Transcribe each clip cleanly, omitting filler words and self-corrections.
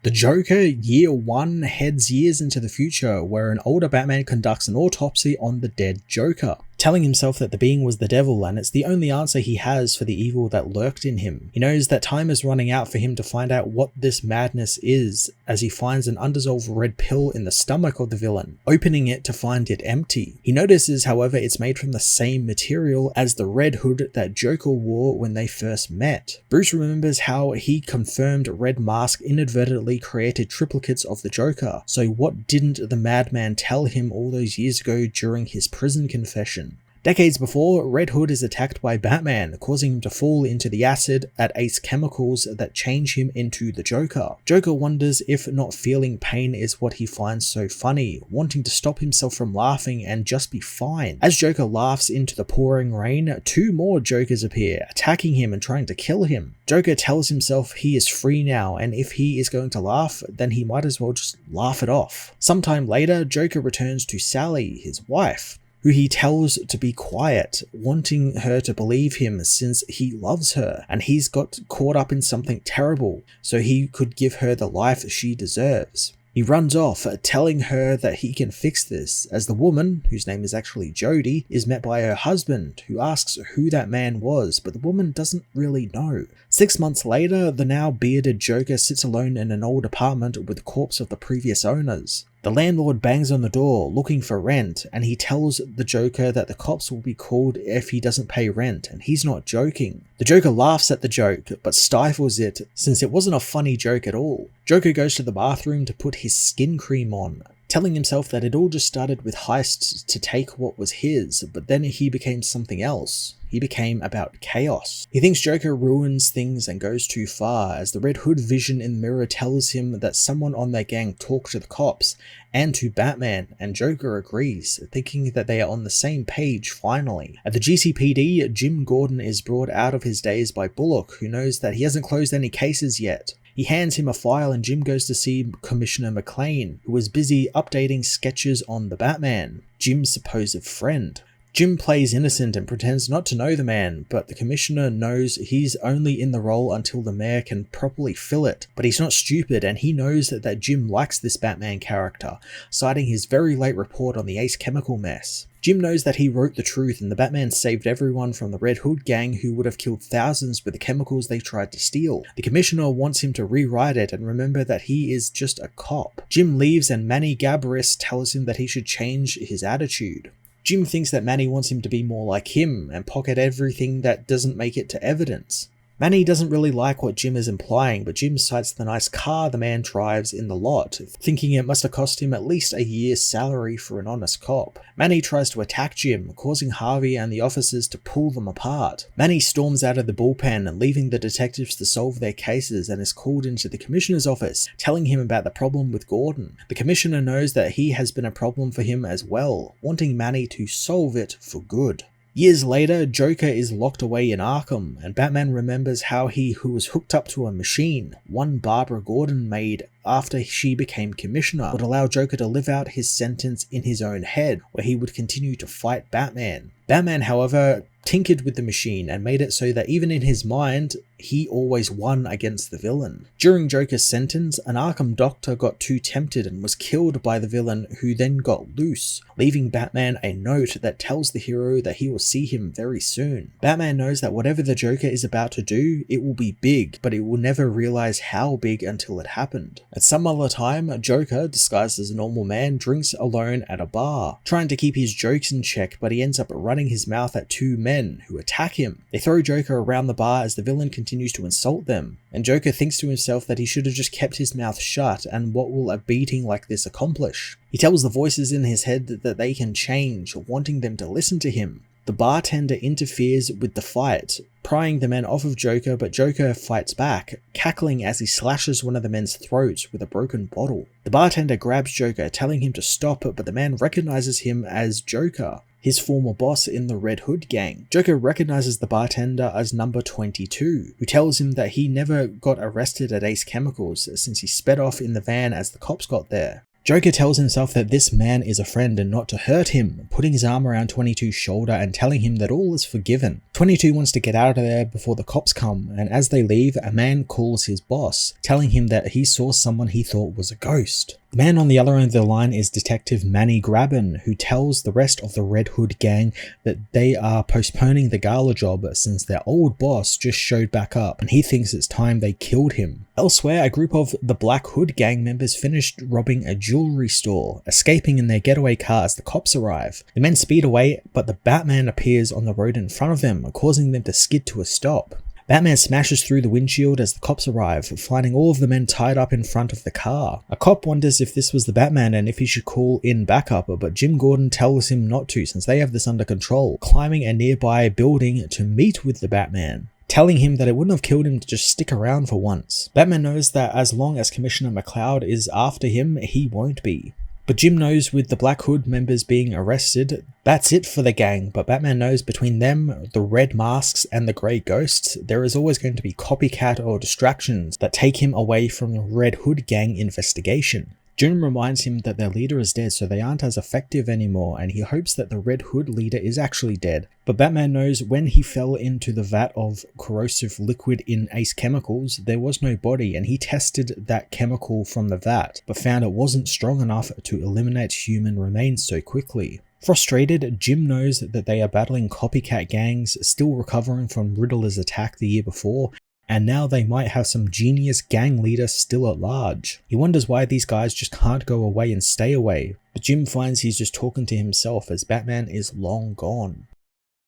The Joker, Year 1, heads years into the future where an older Batman conducts an autopsy on the dead Joker, telling himself that the being was the devil and it's the only answer he has for the evil that lurked in him. He knows that time is running out for him to find out what this madness is as he finds an undissolved red pill in the stomach of the villain, opening it to find it empty. He notices, however, it's made from the same material as the red hood that Joker wore when they first met. Bruce remembers how he confirmed Red Mask inadvertently created triplicates of the Joker, so what didn't the madman tell him all those years ago during his prison confession? Decades before, Red Hood is attacked by Batman, causing him to fall into the acid at Ace chemicals that change him into the Joker. Joker wonders if not feeling pain is what he finds so funny, wanting to stop himself from laughing and just be fine. As Joker laughs into the pouring rain, two more Jokers appear, attacking him and trying to kill him. Joker tells himself he is free now, and if he is going to laugh, then he might as well just laugh it off. Sometime later, Joker returns to Sally, his wife, who he tells to be quiet, wanting her to believe him since he loves her and he's got caught up in something terrible so he could give her the life she deserves. He runs off, telling her that he can fix this, as the woman, whose name is actually Jody, is met by her husband, who asks who that man was, but the woman doesn't really know. 6 months later, the now bearded Joker sits alone in an old apartment with the corpse of the previous owners. The landlord bangs on the door, looking for rent, and he tells the Joker that the cops will be called if he doesn't pay rent, and he's not joking. The Joker laughs at the joke, but stifles it since it wasn't a funny joke at all. Joker goes to the bathroom to put his skin cream on, telling himself that it all just started with heists to take what was his, but then he became something else. He became about chaos. He thinks Joker ruins things and goes too far, as the Red Hood vision in the mirror tells him that someone on their gang talked to the cops and to Batman, and Joker agrees, thinking that they are on the same page finally. At the GCPD, Jim Gordon is brought out of his daze by Bullock, who knows that he hasn't closed any cases yet. He hands him a file and Jim goes to see Commissioner McClane, who is busy updating sketches on the Batman, Jim's supposed friend. Jim plays innocent and pretends not to know the man, but the commissioner knows he's only in the role until the mayor can properly fill it. But he's not stupid, and he knows that Jim likes this Batman character, citing his very late report on the Ace chemical mess. Jim knows that he wrote the truth and the Batman saved everyone from the Red Hood gang who would have killed thousands with the chemicals they tried to steal. The commissioner wants him to rewrite it and remember that he is just a cop. Jim leaves and Manny Gabris tells him that he should change his attitude. Jim thinks that Manny wants him to be more like him and pocket everything that doesn't make it to evidence. Manny doesn't really like what Jim is implying, but Jim cites the nice car the man drives in the lot, thinking it must have cost him at least a year's salary for an honest cop. Manny tries to attack Jim, causing Harvey and the officers to pull them apart. Manny storms out of the bullpen, leaving the detectives to solve their cases, and is called into the commissioner's office, telling him about the problem with Gordon. The commissioner knows that he has been a problem for him as well, wanting Manny to solve it for good. Years later, Joker is locked away in Arkham, and Batman remembers how he was hooked up to a machine, one Barbara Gordon made after she became commissioner, would allow Joker to live out his sentence in his own head, where he would continue to fight Batman. Batman, however, tinkered with the machine and made it so that even in his mind, he always won against the villain. During Joker's sentence, an Arkham doctor got too tempted and was killed by the villain, who then got loose, leaving Batman a note that tells the hero that he will see him very soon. Batman knows that whatever the Joker is about to do, it will be big, but it will never realize how big until it happened. At some other time, Joker, disguised as a normal man, drinks alone at a bar, trying to keep his jokes in check, but he ends up running his mouth at two men who attack him. They throw Joker around the bar as the villain continues to insult them, and Joker thinks to himself that he should have just kept his mouth shut, and what will a beating like this accomplish? He tells the voices in his head that they can change, wanting them to listen to him. The bartender interferes with the fight, prying the men off of Joker, but Joker fights back, cackling as he slashes one of the men's throats with a broken bottle. The bartender grabs Joker, telling him to stop, but the man recognizes him as Joker, his former boss in the Red Hood gang. Joker recognizes the bartender as number 22, who tells him that he never got arrested at Ace Chemicals since he sped off in the van as the cops got there. Joker tells himself that this man is a friend and not to hurt him, putting his arm around 22's shoulder and telling him that all is forgiven. 22 wants to get out of there before the cops come, and as they leave, a man calls his boss, telling him that he saw someone he thought was a ghost. The man on the other end of the line is Detective Manny Graben, who tells the rest of the Red Hood gang that they are postponing the gala job since their old boss just showed back up and he thinks it's time they killed him. Elsewhere, a group of the Black Hood gang members finished robbing a jewelry store, escaping in their getaway car as the cops arrive. The men speed away, but the Batman appears on the road in front of them, causing them to skid to a stop. Batman smashes through the windshield as the cops arrive, finding all of the men tied up in front of the car. A cop wonders if this was the Batman and if he should call in backup, but Jim Gordon tells him not to since they have this under control, climbing a nearby building to meet with the Batman, telling him that it wouldn't have killed him to just stick around for once. Batman knows that as long as Commissioner McCloud is after him, he won't be. But Jim knows with the Black Hood members being arrested, that's it for the gang, but Batman knows between them, the red masks and the grey ghosts, there is always going to be copycat or distractions that take him away from the Red Hood gang investigation. Jim reminds him that their leader is dead, so they aren't as effective anymore, and he hopes that the Red Hood leader is actually dead. But Batman knows when he fell into the vat of corrosive liquid in Ace Chemicals, there was no body, and he tested that chemical from the vat, but found it wasn't strong enough to eliminate human remains so quickly. Frustrated, Jim knows that they are battling copycat gangs, still recovering from Riddler's attack the year before, and now they might have some genius gang leader still at large. He wonders why these guys just can't go away and stay away, but Jim finds he's just talking to himself as Batman is long gone.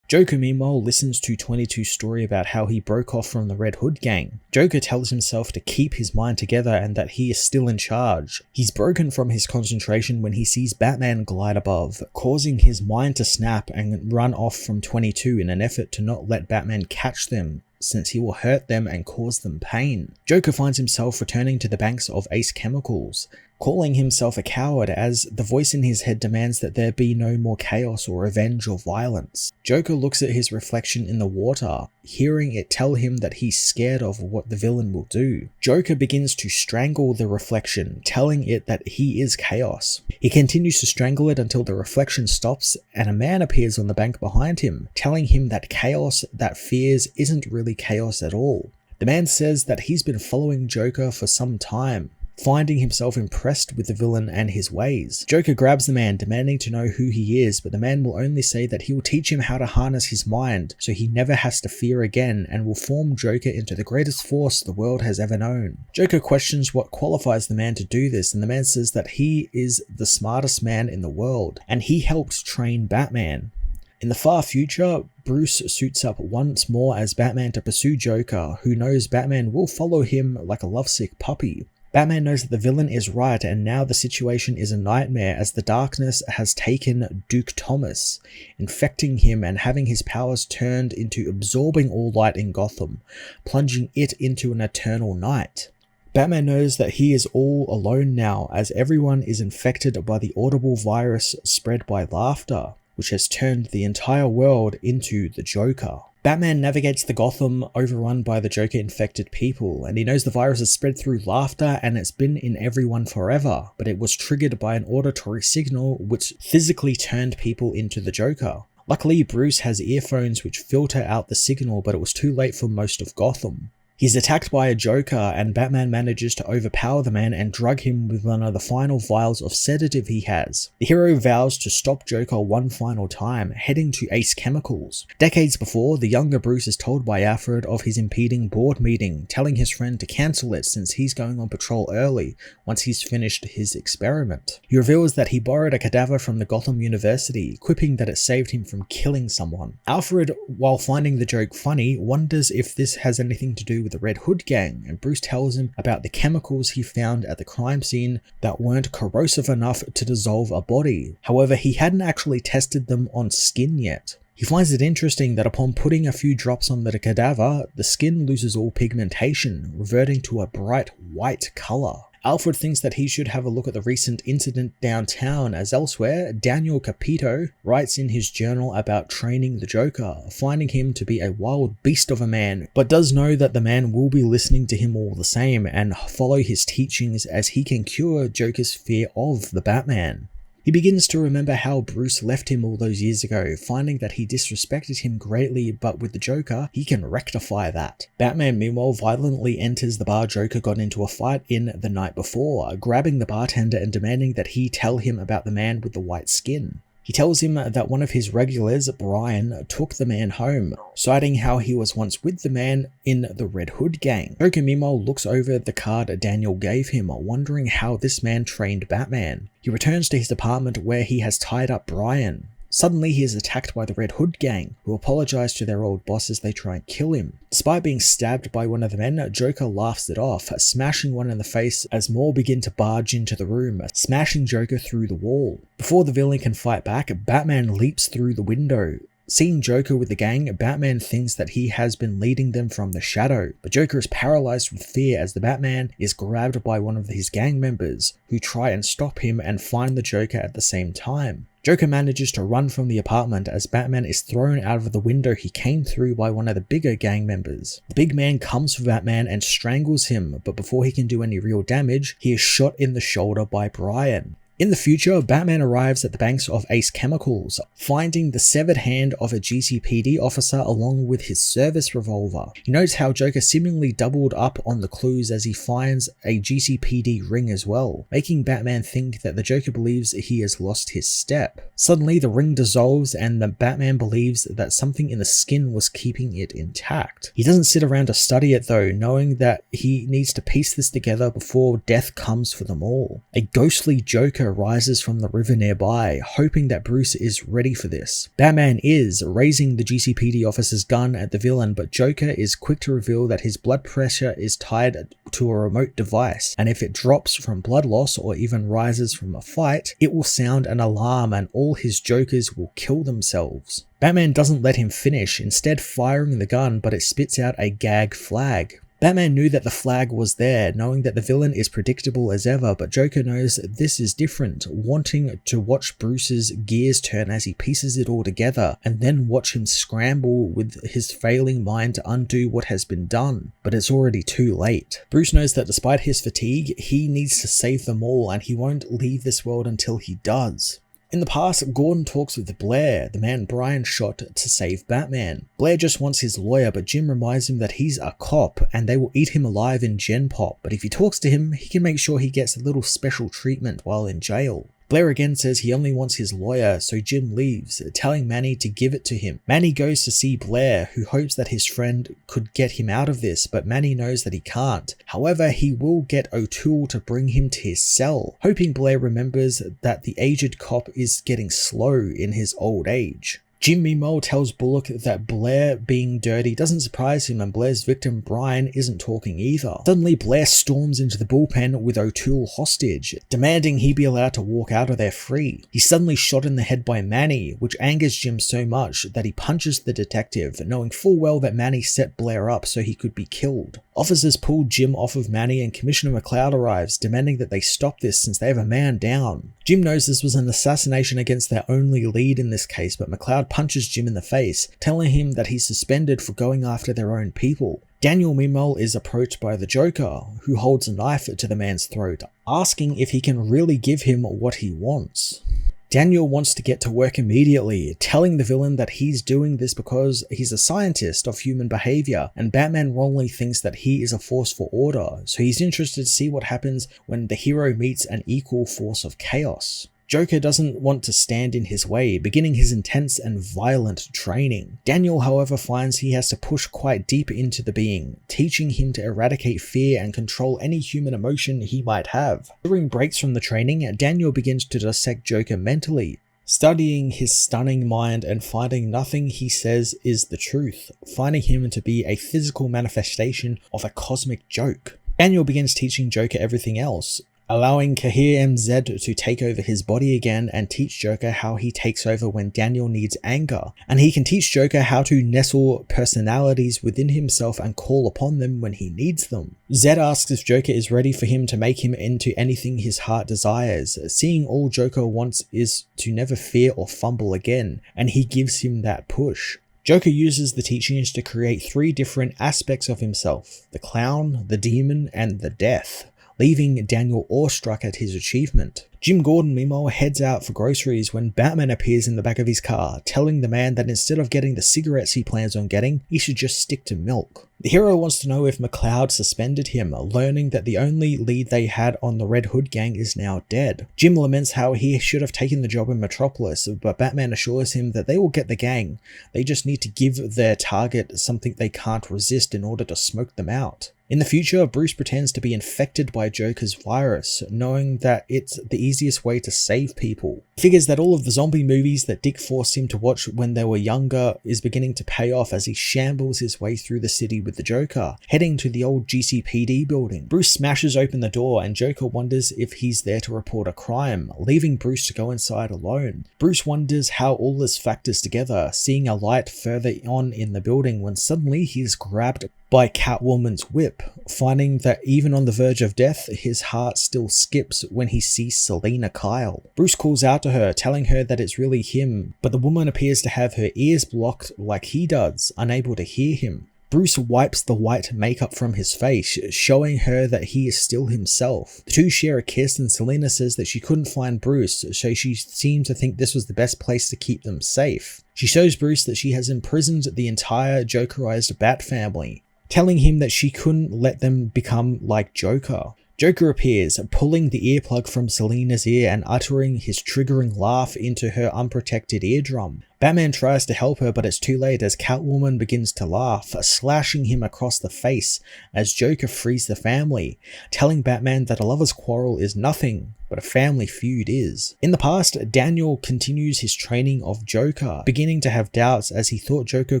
Joker meanwhile listens to 22's story about how he broke off from the Red Hood gang. Joker tells himself to keep his mind together and that he is still in charge. He's broken from his concentration when he sees Batman glide above, causing his mind to snap and run off from 22 in an effort to not let Batman catch them, since he will hurt them and cause them pain. Joker finds himself returning to the banks of Ace Chemicals, calling himself a coward as the voice in his head demands that there be no more chaos or revenge or violence. Joker looks at his reflection in the water, hearing it tell him that he's scared of what the villain will do. Joker begins to strangle the reflection, telling it that he is chaos. He continues to strangle it until the reflection stops and a man appears on the bank behind him, telling him that chaos that fears isn't really chaos at all. The man says that he's been following Joker for some time, finding himself impressed with the villain and his ways. Joker grabs the man, demanding to know who he is, but the man will only say that he will teach him how to harness his mind so he never has to fear again, and will form Joker into the greatest force the world has ever known. Joker questions what qualifies the man to do this, and the man says that he is the smartest man in the world, and he helped train Batman. In the far future, Bruce suits up once more as Batman to pursue Joker, who knows Batman will follow him like a lovesick puppy. Batman knows that the villain is right, and now the situation is a nightmare as the darkness has taken Duke Thomas, infecting him and having his powers turned into absorbing all light in Gotham, plunging it into an eternal night. Batman knows that he is all alone now as everyone is infected by the audible virus spread by laughter, which has turned the entire world into the Joker. Batman navigates the Gotham overrun by the Joker-infected people, and he knows the virus is spread through laughter and it's been in everyone forever, but it was triggered by an auditory signal which physically turned people into the Joker. Luckily, Bruce has earphones which filter out the signal, but it was too late for most of Gotham. He's attacked by a Joker, and Batman manages to overpower the man and drug him with one of the final vials of sedative he has. The hero vows to stop Joker one final time, heading to Ace Chemicals. Decades before, the younger Bruce is told by Alfred of his impending board meeting, telling his friend to cancel it since he's going on patrol early once he's finished his experiment. He reveals that he borrowed a cadaver from the Gotham University, quipping that it saved him from killing someone. Alfred, while finding the joke funny, wonders if this has anything to do with the Red Hood gang, and Bruce tells him about the chemicals he found at the crime scene that weren't corrosive enough to dissolve a body. However, he hadn't actually tested them on skin yet. He finds it interesting that upon putting a few drops on the cadaver, the skin loses all pigmentation, reverting to a bright white color. Alfred thinks that he should have a look at the recent incident downtown, as elsewhere, Daniel Capito writes in his journal about training the Joker, finding him to be a wild beast of a man, but does know that the man will be listening to him all the same and follow his teachings as he can cure Joker's fear of the Batman. He begins to remember how Bruce left him all those years ago, finding that he disrespected him greatly, but with the Joker, he can rectify that. Batman meanwhile violently enters the bar Joker got into a fight in the night before, grabbing the bartender and demanding that he tell him about the man with the white skin. He tells him that one of his regulars, Brian, took the man home, citing how he was once with the man in the Red Hood gang. Joker meanwhile looks over the card Daniel gave him, wondering how this man trained Batman. He returns to his apartment where he has tied up Brian. Suddenly he is attacked by the Red Hood gang, who apologize to their old boss as they try and kill him. Despite being stabbed by one of the men, Joker laughs it off, smashing one in the face as more begin to barge into the room, smashing Joker through the wall. Before the villain can fight back, Batman leaps through the window. Seeing Joker with the gang, Batman thinks that he has been leading them from the shadow, but Joker is paralyzed with fear as the Batman is grabbed by one of his gang members, who try and stop him and find the Joker at the same time. Joker manages to run from the apartment as Batman is thrown out of the window he came through by one of the bigger gang members. The big man comes for Batman and strangles him, but before he can do any real damage, he is shot in the shoulder by Brian. In the future, Batman arrives at the banks of Ace Chemicals, finding the severed hand of a GCPD officer along with his service revolver. He notes how Joker seemingly doubled up on the clues as he finds a GCPD ring as well, making Batman think that the Joker believes he has lost his step. Suddenly, the ring dissolves and the Batman believes that something in the skin was keeping it intact. He doesn't sit around to study it though, knowing that he needs to piece this together before death comes for them all. A ghostly Joker rises from the river nearby, hoping that Bruce is ready for this. Batman is, raising the GCPD officer's gun at the villain, but Joker is quick to reveal that his blood pressure is tied to a remote device, and if it drops from blood loss or even rises from a fight, it will sound an alarm and all his Jokers will kill themselves. Batman doesn't let him finish, instead firing the gun, but it spits out a gag flag. Batman knew that the flag was there, knowing that the villain is predictable as ever, but Joker knows this is different, wanting to watch Bruce's gears turn as he pieces it all together, and then watch him scramble with his failing mind to undo what has been done. But it's already too late. Bruce knows that despite his fatigue, he needs to save them all, and he won't leave this world until he does. In the past, Gordon talks with Blair, the man Brian shot to save Batman. Blair just wants his lawyer, but Jim reminds him that he's a cop and they will eat him alive in Gen Pop, but if he talks to him, he can make sure he gets a little special treatment while in jail. Blair again says he only wants his lawyer, so Jim leaves, telling Manny to give it to him. Manny goes to see Blair, who hopes that his friend could get him out of this, but Manny knows that he can't. However, he will get O'Toole to bring him to his cell, hoping Blair remembers that the aged cop is getting slow in his old age. Jim meanwhile tells Bullock that Blair being dirty doesn't surprise him and Blair's victim Brian isn't talking either. Suddenly Blair storms into the bullpen with O'Toole hostage, demanding he be allowed to walk out of there free. He's suddenly shot in the head by Manny, which angers Jim so much that he punches the detective, knowing full well that Manny set Blair up so he could be killed. Officers pull Jim off of Manny and Commissioner McCloud arrives, demanding that they stop this since they have a man down. Jim knows this was an assassination against their only lead in this case, but McCloud punches Jim in the face, telling him that he's suspended for going after their own people. Daniel meanwhile is approached by the Joker, who holds a knife to the man's throat, asking if he can really give him what he wants. Daniel wants to get to work immediately, telling the villain that he's doing this because he's a scientist of human behavior, and Batman wrongly thinks that he is a force for order, so he's interested to see what happens when the hero meets an equal force of chaos. Joker doesn't want to stand in his way, beginning his intense and violent training. Daniel, however, finds he has to push quite deep into the being, teaching him to eradicate fear and control any human emotion he might have. During breaks from the training, Daniel begins to dissect Joker mentally, studying his stunning mind and finding nothing he says is the truth, finding him to be a physical manifestation of a cosmic joke. Daniel begins teaching Joker everything else, allowing Kahir MZ to take over his body again and teach Joker how he takes over when Daniel needs anger, and he can teach Joker how to nestle personalities within himself and call upon them when he needs them. Zed asks if Joker is ready for him to make him into anything his heart desires, seeing all Joker wants is to never fear or fumble again, and he gives him that push. Joker uses the teachings to create 3 different aspects of himself: the clown, the demon, and the death, leaving Daniel awestruck at his achievement. Jim Gordon meanwhile heads out for groceries when Batman appears in the back of his car, telling the man that instead of getting the cigarettes he plans on getting, he should just stick to milk. The hero wants to know if McCloud suspended him, learning that the only lead they had on the Red Hood gang is now dead. Jim laments how he should have taken the job in Metropolis, but Batman assures him that they will get the gang. They just need to give their target something they can't resist in order to smoke them out. In the future, Bruce pretends to be infected by Joker's virus, knowing that it's the easiest way to save people. He figures that all of the zombie movies that Dick forced him to watch when they were younger is beginning to pay off as he shambles his way through the city with the Joker, heading to the old GCPD building. Bruce smashes open the door and Joker wonders if he's there to report a crime, leaving Bruce to go inside alone. Bruce wonders how all this factors together, seeing a light further on in the building when suddenly he's grabbed by Catwoman's whip, finding that even on the verge of death, his heart still skips when he sees Selina Kyle. Bruce calls out to her, telling her that it's really him, but the woman appears to have her ears blocked like he does, unable to hear him. Bruce wipes the white makeup from his face, showing her that he is still himself. The two share a kiss and Selina says that she couldn't find Bruce, so she seemed to think this was the best place to keep them safe. She shows Bruce that she has imprisoned the entire Jokerized Bat family, telling him that she couldn't let them become like Joker. Joker appears, pulling the earplug from Selina's ear and uttering his triggering laugh into her unprotected eardrum. Batman tries to help her, but it's too late as Catwoman begins to laugh, slashing him across the face as Joker frees the family, telling Batman that a lover's quarrel is nothing, but a family feud is. In the past, Daniel continues his training of Joker, beginning to have doubts as he thought Joker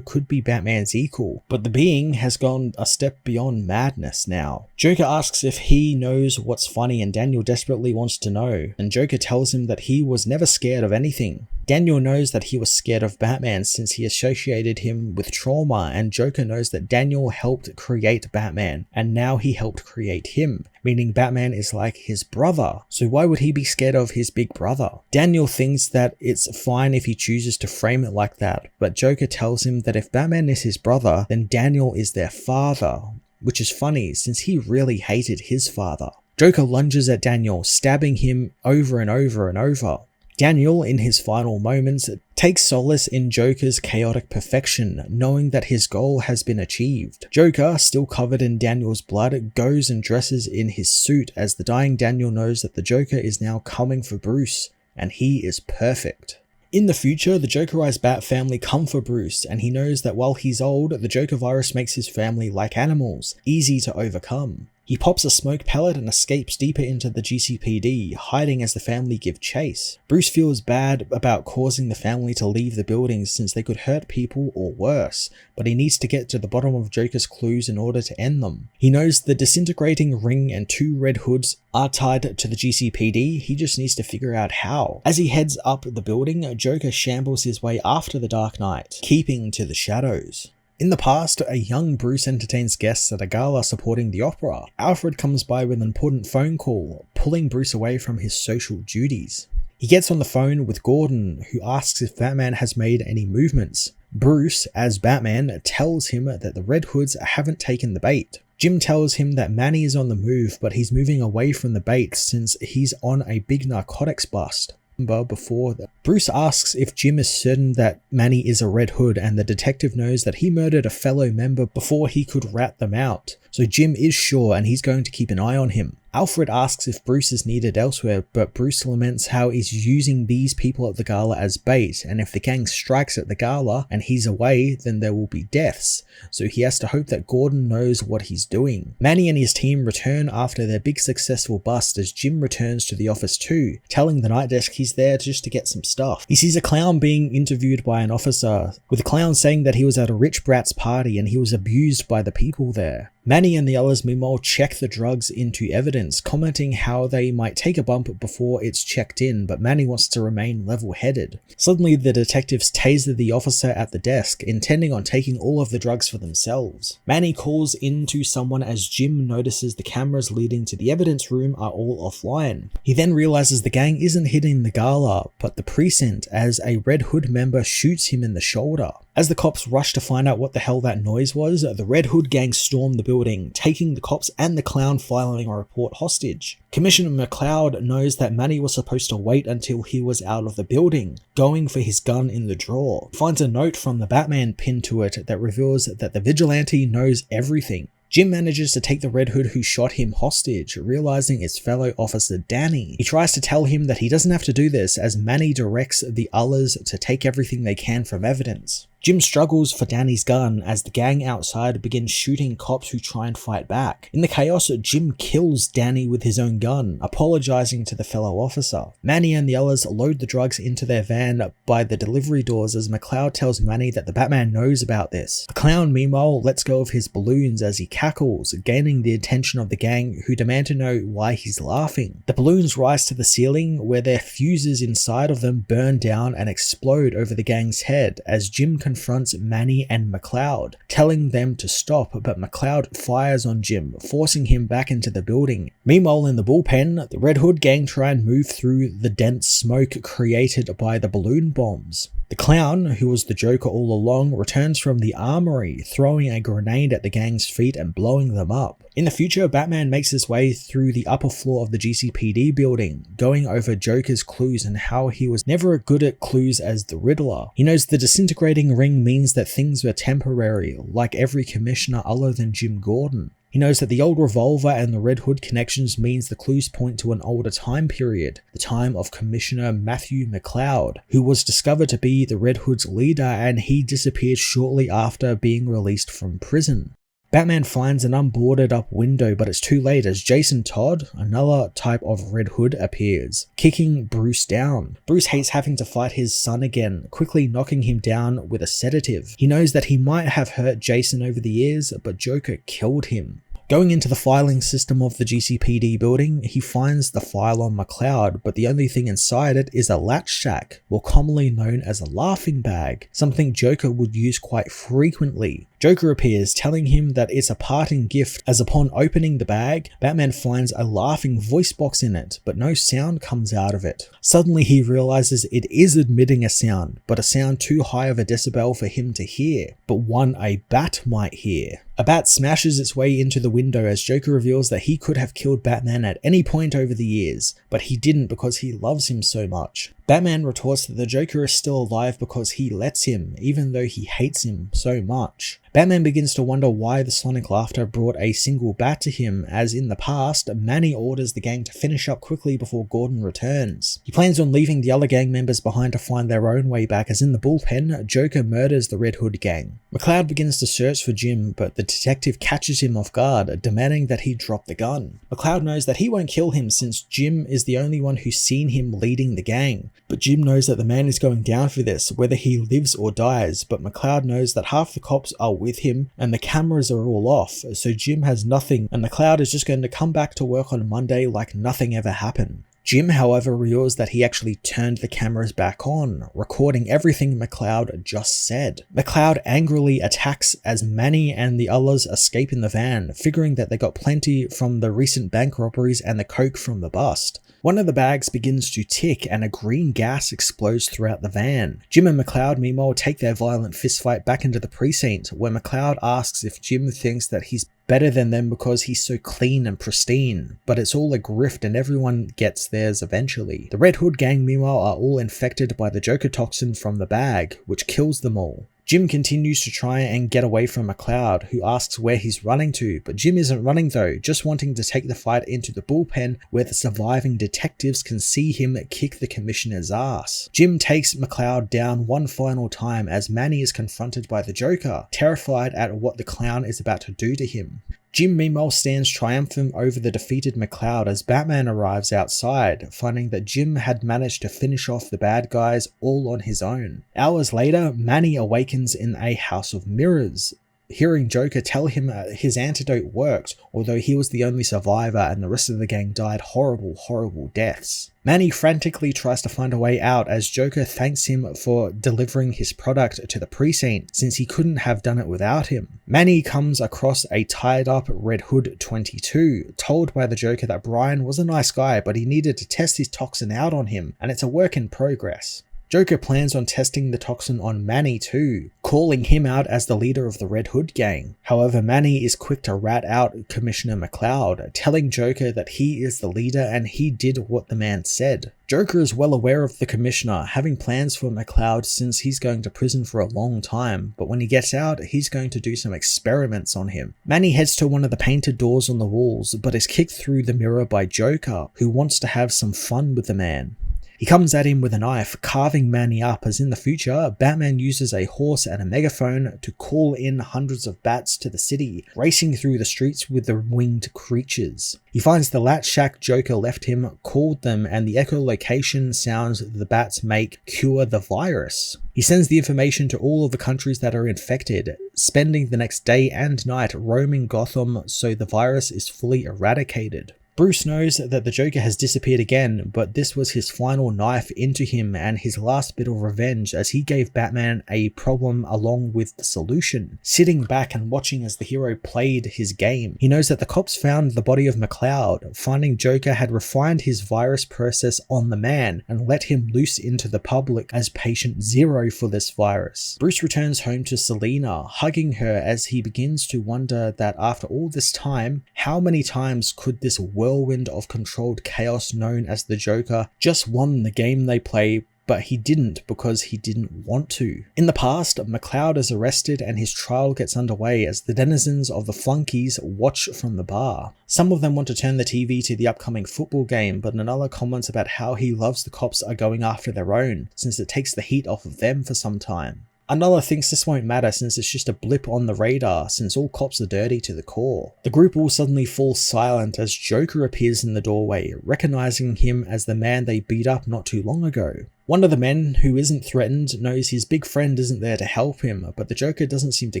could be Batman's equal, but the being has gone a step beyond madness now. Joker asks if he knows what's funny and Daniel desperately wants to know, and Joker tells him that he was never scared of anything. Daniel knows that he was scared of Batman since he associated him with trauma, and Joker knows that Daniel helped create Batman, and now he helped create him, meaning Batman is like his brother, so why would he be scared of his big brother? Daniel thinks that it's fine if he chooses to frame it like that, but Joker tells him that if Batman is his brother, then Daniel is their father, which is funny since he really hated his father. Joker lunges at Daniel, stabbing him over and over and over. Daniel, in his final moments, takes solace in Joker's chaotic perfection, knowing that his goal has been achieved. Joker, still covered in Daniel's blood, goes and dresses in his suit as the dying Daniel knows that the Joker is now coming for Bruce, and he is perfect. In the future, the Jokerized Bat family come for Bruce, and he knows that while he's old, the Joker virus makes his family like animals, easy to overcome. He pops a smoke pellet and escapes deeper into the GCPD, hiding as the family give chase. Bruce feels bad about causing the family to leave the building since they could hurt people or worse, but he needs to get to the bottom of Joker's clues in order to end them. He knows the disintegrating ring and 2 Red Hoods are tied to the GCPD, he just needs to figure out how. As he heads up the building, Joker shambles his way after the Dark Knight, keeping to the shadows. In the past, a young Bruce entertains guests at a gala supporting the opera. Alfred comes by with an important phone call, pulling Bruce away from his social duties. He gets on the phone with Gordon, who asks if Batman has made any movements. Bruce, as Batman, tells him that the Red Hoods haven't taken the bait. Jim tells him that Manny is on the move, but he's moving away from the bait since he's on a big narcotics bust. Before that, Bruce asks if Jim is certain that Manny is a Red Hood, and the detective knows that he murdered a fellow member before he could rat them out. So Jim is sure, and he's going to keep an eye on him. Alfred asks if Bruce is needed elsewhere, but Bruce laments how he's using these people at the gala as bait, and if the gang strikes at the gala and he's away, then there will be deaths. So he has to hope that Gordon knows what he's doing. Manny and his team return after their big successful bust as Jim returns to the office too, telling the night desk he's there just to get some stuff. He sees a clown being interviewed by an officer, with the clown saying that he was at a rich brat's party and he was abused by the people there. Manny and the others meanwhile check the drugs into evidence, commenting how they might take a bump before it's checked in, but Manny wants to remain level-headed. Suddenly the detectives taser the officer at the desk, intending on taking all of the drugs for themselves. Manny calls into someone as Jim notices the cameras leading to the evidence room are all offline. He then realizes the gang isn't hitting the gala, but the precinct, as a Red Hood member shoots him in the shoulder. As the cops rush to find out what the hell that noise was, the Red Hood gang storm the building, taking the cops and the clown filing a report hostage. Commissioner McCloud knows that Manny was supposed to wait until he was out of the building, going for his gun in the drawer. He finds a note from the Batman pinned to it that reveals that the vigilante knows everything. Jim manages to take the Red Hood who shot him hostage, realizing it's fellow officer Danny. He tries to tell him that he doesn't have to do this, as Manny directs the others to take everything they can from evidence. Jim struggles for Danny's gun as the gang outside begins shooting cops who try and fight back. In the chaos, Jim kills Danny with his own gun, apologizing to the fellow officer. Manny and the others load the drugs into their van by the delivery doors as McCloud tells Manny that the Batman knows about this. The clown, meanwhile, lets go of his balloons as he cackles, gaining the attention of the gang, who demand to know why he's laughing. The balloons rise to the ceiling, where their fuses inside of them burn down and explode over the gang's head as Jim confronts Manny and McCloud, telling them to stop, but McCloud fires on Jim, forcing him back into the building. Meanwhile, in the bullpen, the Red Hood gang try and move through the dense smoke created by the balloon bombs. The clown, who was the Joker all along, returns from the armory, throwing a grenade at the gang's feet and blowing them up. In the future, Batman makes his way through the upper floor of the GCPD building, going over Joker's clues and how he was never as good at clues as the Riddler. He knows the disintegrating ring means that things were temporary, like every commissioner other than Jim Gordon. He knows that the old revolver and the Red Hood connections means the clues point to an older time period, the time of Commissioner Matthew McCloud, who was discovered to be the Red Hood's leader, and he disappeared shortly after being released from prison. Batman finds an unboarded up window, but it's too late as Jason Todd, another type of Red Hood, appears, kicking Bruce down. Bruce hates having to fight his son again, quickly knocking him down with a sedative. He knows that he might have hurt Jason over the years, but Joker killed him. Going into the filing system of the GCPD building, he finds the file on McCloud, but the only thing inside it is a latch sack, or commonly known as a laughing bag, something Joker would use quite frequently. Joker appears, telling him that it's a parting gift, as upon opening the bag, Batman finds a laughing voice box in it, but no sound comes out of it. Suddenly he realizes it is emitting a sound, but a sound too high of a decibel for him to hear, but one a bat might hear. A bat smashes its way into the window as Joker reveals that he could have killed Batman at any point over the years, but he didn't because he loves him so much. Batman retorts that the Joker is still alive because he lets him, even though he hates him so much. Batman begins to wonder why the sonic laughter brought a single bat to him, as in the past, Manny orders the gang to finish up quickly before Gordon returns. He plans on leaving the other gang members behind to find their own way back, as in the bullpen, Joker murders the Red Hood gang. McCloud begins to search for Jim, but the detective catches him off guard, demanding that he drop the gun. McCloud knows that he won't kill him since Jim is the only one who's seen him leading the gang. But Jim knows that the man is going down for this, whether he lives or dies, but McCloud knows that half the cops are with him and the cameras are all off, so Jim has nothing and McCloud is just going to come back to work on Monday like nothing ever happened. Jim, however, reveals that he actually turned the cameras back on, recording everything McCloud just said. McCloud angrily attacks as Manny and the others escape in the van, figuring that they got plenty from the recent bank robberies and the coke from the bust. One of the bags begins to tick and a green gas explodes throughout the van. Jim and McCloud meanwhile take their violent fistfight back into the precinct, where McCloud asks if Jim thinks that he's better than them because he's so clean and pristine, but it's all a grift and everyone gets theirs eventually. The Red Hood gang meanwhile are all infected by the Joker toxin from the bag, which kills them all. Jim continues to try and get away from McCloud, who asks where he's running to, but Jim isn't running though, just wanting to take the fight into the bullpen where the surviving detectives can see him kick the commissioner's ass. Jim takes McCloud down one final time as Manny is confronted by the Joker, terrified at what the clown is about to do to him. Jim meanwhile stands triumphant over the defeated McCloud as Batman arrives outside, finding that Jim had managed to finish off the bad guys all on his own. Hours later, Manny awakens in a house of mirrors, hearing Joker tell him his antidote worked, although he was the only survivor and the rest of the gang died horrible deaths. Manny frantically tries to find a way out as Joker thanks him for delivering his product to the precinct since he couldn't have done it without him. Manny comes across a tied up Red Hood 22, told by the Joker that Brian was a nice guy but he needed to test his toxin out on him and it's a work in progress. Joker plans on testing the toxin on Manny too, calling him out as the leader of the Red Hood gang. However, Manny is quick to rat out Commissioner McCloud, telling Joker that he is the leader and he did what the man said. Joker is well aware of the Commissioner, having plans for McCloud since he's going to prison for a long time, but when he gets out, he's going to do some experiments on him. Manny heads to one of the painted doors on the walls, but is kicked through the mirror by Joker, who wants to have some fun with the man. He comes at him with a knife, carving Manny up, as in the future, Batman uses a horse and a megaphone to call in hundreds of bats to the city, racing through the streets with the winged creatures. He finds the lat shack Joker left him, called them, and the echolocation sounds the bats make cure the virus. He sends the information to all of the countries that are infected, spending the next day and night roaming Gotham so the virus is fully eradicated. Bruce knows that the Joker has disappeared again, but this was his final knife into him and his last bit of revenge, as he gave Batman a problem along with the solution. Sitting back and watching as the hero played his game, he knows that the cops found the body of McCloud, finding Joker had refined his virus process on the man and let him loose into the public as patient zero for this virus. Bruce returns home to Selina, hugging her as he begins to wonder that after all this time, how many times could this whirlwind of controlled chaos known as the Joker just won the game they play, but he didn't because he didn't want to. In the past, McCloud is arrested and his trial gets underway as the denizens of the Flunkies watch from the bar. Some of them want to turn the TV to the upcoming football game, but another comments about how he loves the cops are going after their own, since it takes the heat off of them for some time. Another thinks this won't matter since it's just a blip on the radar, since all cops are dirty to the core. The group all suddenly falls silent as Joker appears in the doorway, recognizing him as the man they beat up not too long ago. One of the men, who isn't threatened, knows his big friend isn't there to help him, but the Joker doesn't seem to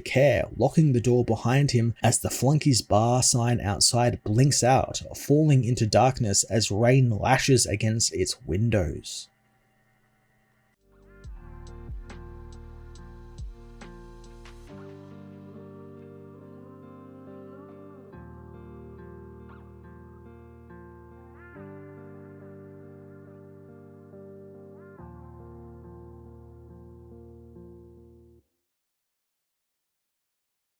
care, locking the door behind him as the Flunkies bar sign outside blinks out, falling into darkness as rain lashes against its windows.